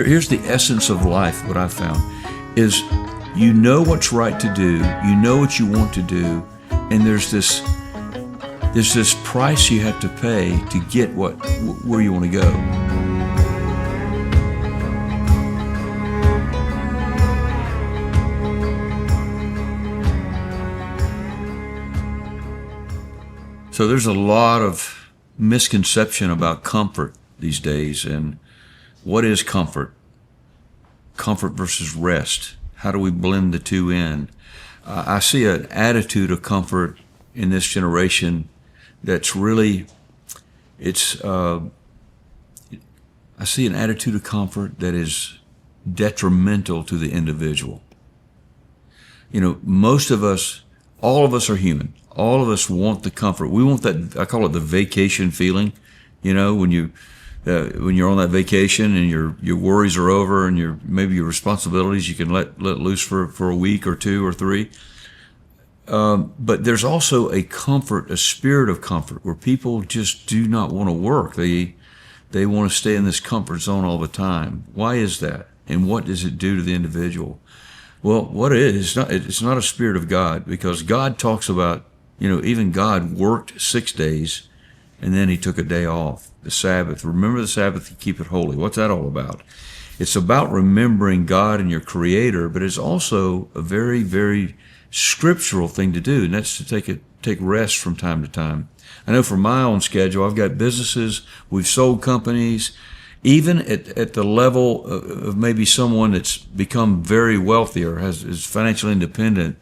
Here's the essence of life, what I've found, is you know what's right to do, you know what you want to do, and there's this price you have to pay to get where you want to go. So there's a lot of misconception about comfort these days, and what is comfort? Comfort versus rest. How do we blend the two in? I see an attitude of comfort in this generation that's really, I see an attitude of comfort that is detrimental to the individual. You know, most of us, all of us are human. All of us want the comfort. We want that, I call it the vacation feeling. You know, when you're on that vacation and your worries are over and maybe your responsibilities you can let loose for a week or two or three. But there's also a comfort, a spirit of comfort, where people just do not want to work. They want to stay in this comfort zone all the time. Why is that? And what does it do to the individual? Well, what it is, it's not a spirit of God, because God talks about, you know, even God worked 6 days and then he took a day off, the Sabbath. Remember the Sabbath and keep it holy. What's that all about? It's about remembering God and your Creator, but it's also a very, very scriptural thing to do, and that's to take rest from time to time. I know from my own schedule, I've got businesses, we've sold companies, even at the level of maybe someone that's become very wealthy or is financially independent.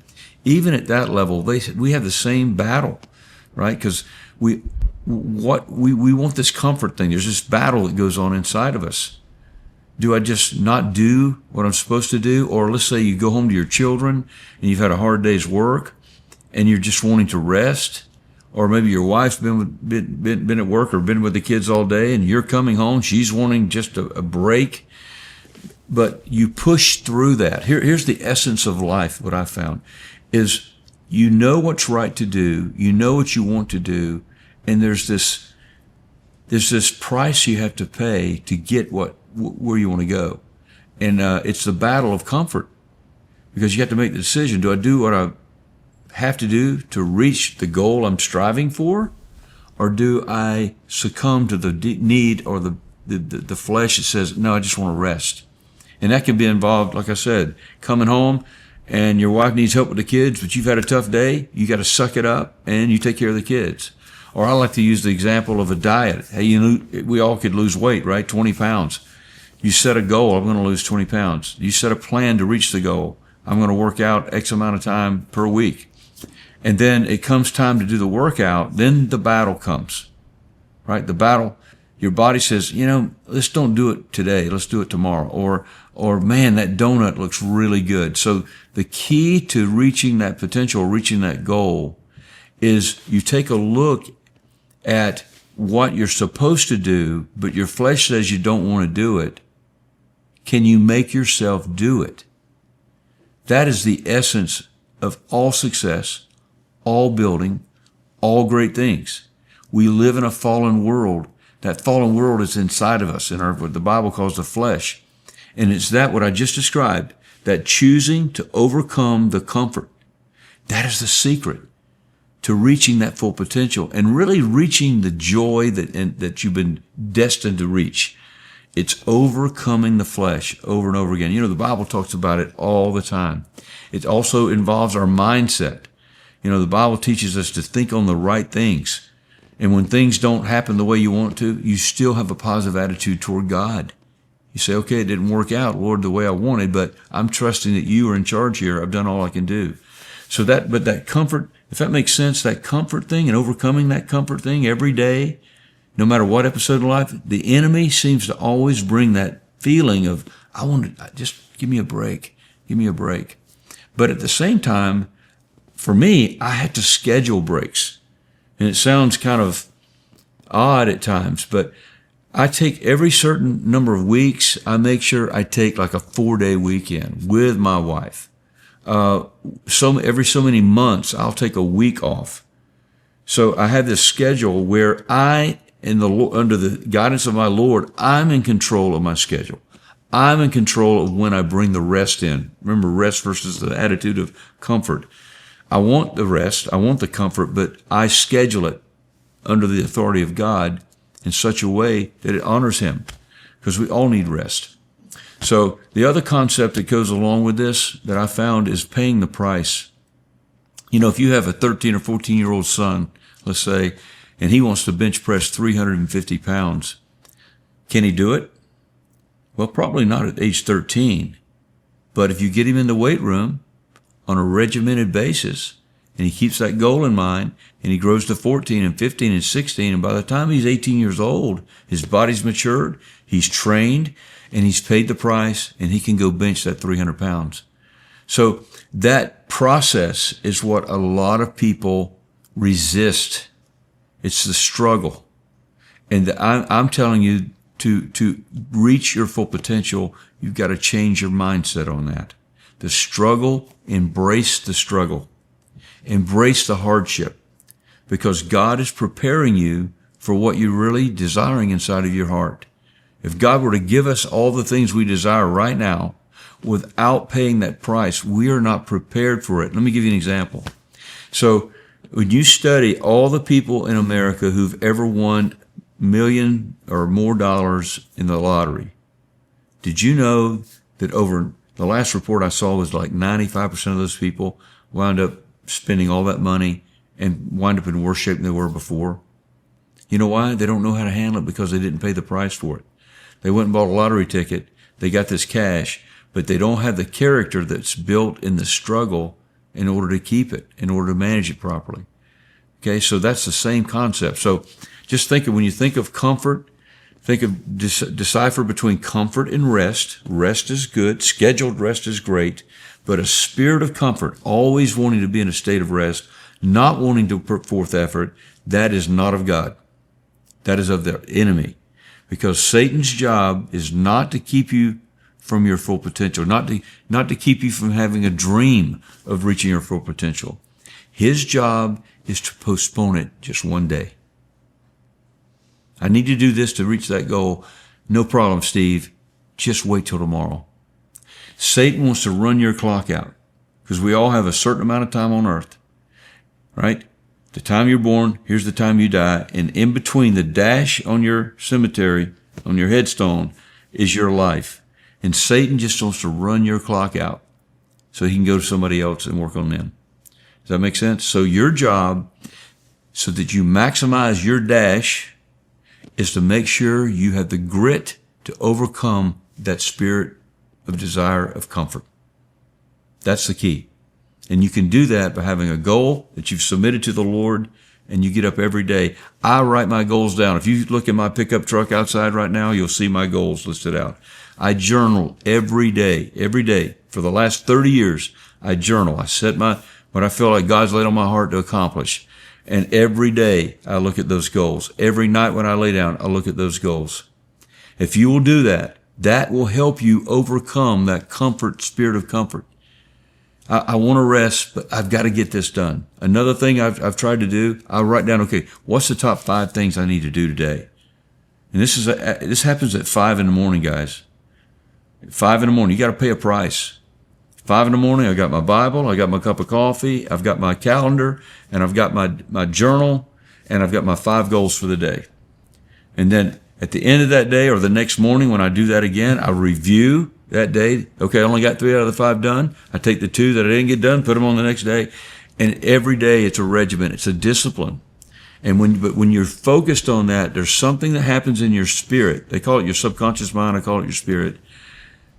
Even at that level, we have the same battle, right? Because we want this comfort thing. There's this battle that goes on inside of us. Do I just not do what I'm supposed to do? Or let's say you go home to your children and you've had a hard day's work and you're just wanting to rest. Or maybe your wife's been at work or been with the kids all day and you're coming home. She's wanting just a break. But you push through that. Here's the essence of life, what I found, is you know what's right to do, you know what you want to do, and there's this price you have to pay to get where you want to go. And it's the battle of comfort, because you have to make the decision. Do I do what I have to do to reach the goal I'm striving for, or do I succumb to the need or the flesh that says, no, I just want to rest? And that can be involved, like I said, coming home and your wife needs help with the kids, but you've had a tough day. You got to suck it up and you take care of the kids. Or I like to use the example of a diet. Hey, we all could lose weight, right? 20 pounds. You set a goal, I'm going to lose 20 pounds. You set a plan to reach the goal. I'm going to work out X amount of time per week. And then it comes time to do the workout. Then the battle comes, right? The battle, your body says, you know, let's don't do it today. Let's do it tomorrow. Or man, that donut looks really good. So the key to reaching that potential, reaching that goal, is you take a look at what you're supposed to do, but your flesh says you don't want to do it. Can you make yourself do it? That is the essence of all success, all building, all great things. We live in a fallen world. That fallen world is inside of us, in what the Bible calls the flesh. And it's what I just described, that choosing to overcome the comfort. That is the secret to reaching that full potential and really reaching the joy that you've been destined to reach. It's overcoming the flesh over and over again. You know, the Bible talks about it all the time. It also involves our mindset. You know, the Bible teaches us to think on the right things. And when things don't happen the way you want to, you still have a positive attitude toward God. You say, okay, it didn't work out, Lord, the way I wanted, but I'm trusting that you are in charge here. I've done all I can do. So but that comfort, if that makes sense, that comfort thing and overcoming that comfort thing every day, no matter what episode of life, the enemy seems to always bring that feeling of, just give me a break, give me a break. But at the same time, for me, I had to schedule breaks. And it sounds kind of odd at times, but I take every certain number of weeks, I make sure I take like a 4-day weekend with my wife. Every so many months, I'll take a week off. So I have this schedule where under the guidance of my Lord, I'm in control of my schedule. I'm in control of when I bring the rest in. Remember, rest versus the attitude of comfort. I want the rest, I want the comfort, but I schedule it under the authority of God in such a way that it honors Him, because we all need rest. So the other concept that goes along with this that I found is paying the price. You know, if you have a 13 or 14-year-old son, let's say, and he wants to bench press 350 pounds, can he do it? Well, probably not at age 13. But if you get him in the weight room on a regimented basis, and he keeps that goal in mind, and he grows to 14 and 15 and 16, and by the time he's 18 years old, his body's matured, he's trained, and he's paid the price, and he can go bench that 300 pounds. So that process is what a lot of people resist. It's the struggle. And I'm telling you, to reach your full potential, you've got to change your mindset on that. The struggle, embrace the struggle. Embrace the hardship, because God is preparing you for what you're really desiring inside of your heart. If God were to give us all the things we desire right now without paying that price, we are not prepared for it. Let me give you an example. So when you study all the people in America who've ever won $1 million or more dollars in the lottery, did you know that over the last report I saw was like 95% of those people wound up spending all that money and wind up in worse shape than they were before? You know why? They don't know how to handle it, because they didn't pay the price for it. They went and bought a lottery ticket. They got this cash, but they don't have the character that's built in the struggle in order to keep it, in order to manage it properly. Okay, so that's the same concept. So just think of, when you think of comfort, think of decipher between comfort and rest. Rest is good. Scheduled rest is great. But a spirit of comfort, always wanting to be in a state of rest, not wanting to put forth effort, that is not of God. That is of the enemy. Because Satan's job is not to keep you from your full potential, not to keep you from having a dream of reaching your full potential. His job is to postpone it just one day. I need to do this to reach that goal. No problem, Steve. Just wait till tomorrow. Satan wants to run your clock out, because we all have a certain amount of time on earth, right? The time you're born, here's the time you die, and in between the dash on your cemetery, on your headstone, is your life. And Satan just wants to run your clock out so he can go to somebody else and work on them. Does that make sense? So your job, so that you maximize your dash, is to make sure you have the grit to overcome that spirit of desire of comfort. That's the key. And you can do that by having a goal that you've submitted to the Lord, and you get up every day. I write my goals down. If you look at my pickup truck outside right now, you'll see my goals listed out. I journal every day. For the last 30 years, I journal. I set what I feel like God's laid on my heart to accomplish. And every day I look at those goals. Every night when I lay down, I look at those goals. If you will do that, that will help you overcome that spirit of comfort. I want to rest, but I've got to get this done. Another thing I've tried to do, I write down, okay, what's the top 5 things I need to do today? And this happens at 5 in the morning, guys. At 5 in the morning, you got to pay a price. 5 in the morning, I got my Bible, I got my cup of coffee, I've got my calendar, and I've got my journal, and I've got my 5 goals for the day. And then at the end of that day, or the next morning when I do that again, I review that day. Okay, I only got 3 out of the 5 done. I take the 2 that I didn't get done, put them on the next day. And every day it's a regimen. It's a discipline. And when you're focused on that, there's something that happens in your spirit. They call it your subconscious mind. I call it your spirit.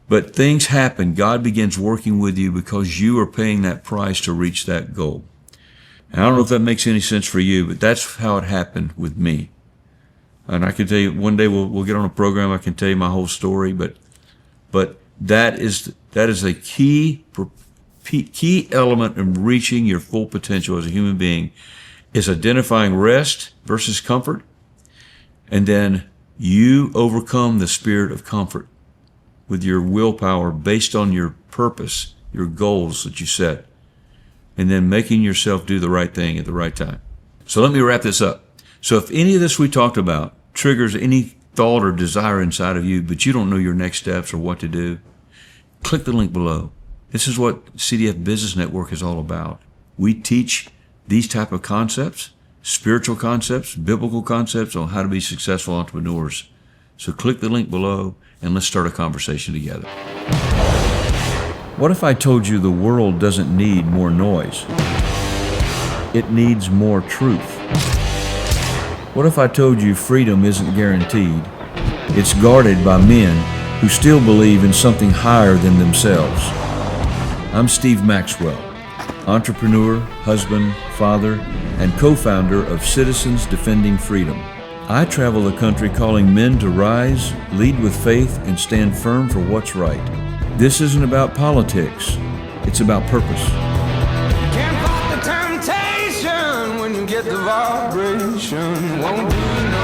But things happen. God begins working with you because you are paying that price to reach that goal. And I don't know if that makes any sense for you, but that's how it happened with me. And I can tell you, one day we'll get on a program, I can tell you my whole story, but that is a key element in reaching your full potential as a human being, is identifying rest versus comfort, and then you overcome the spirit of comfort with your willpower based on your purpose, your goals that you set, and then making yourself do the right thing at the right time. So let me wrap this up. So if any of this we talked about triggers any thought or desire inside of you, but you don't know your next steps or what to do, click the link below. This is what CDF Business Network is all about. We teach these type of concepts, spiritual concepts, biblical concepts on how to be successful entrepreneurs. So click the link below and let's start a conversation together. What if I told you the world doesn't need more noise? It needs more truth. What if I told you freedom isn't guaranteed? It's guarded by men who still believe in something higher than themselves. I'm Steve Maxwell, entrepreneur, husband, father, and co-founder of Citizens Defending Freedom. I travel the country calling men to rise, lead with faith, and stand firm for what's right. This isn't about politics. It's about purpose. Can't fight the temptation when you get the vibration. Won't do nothing.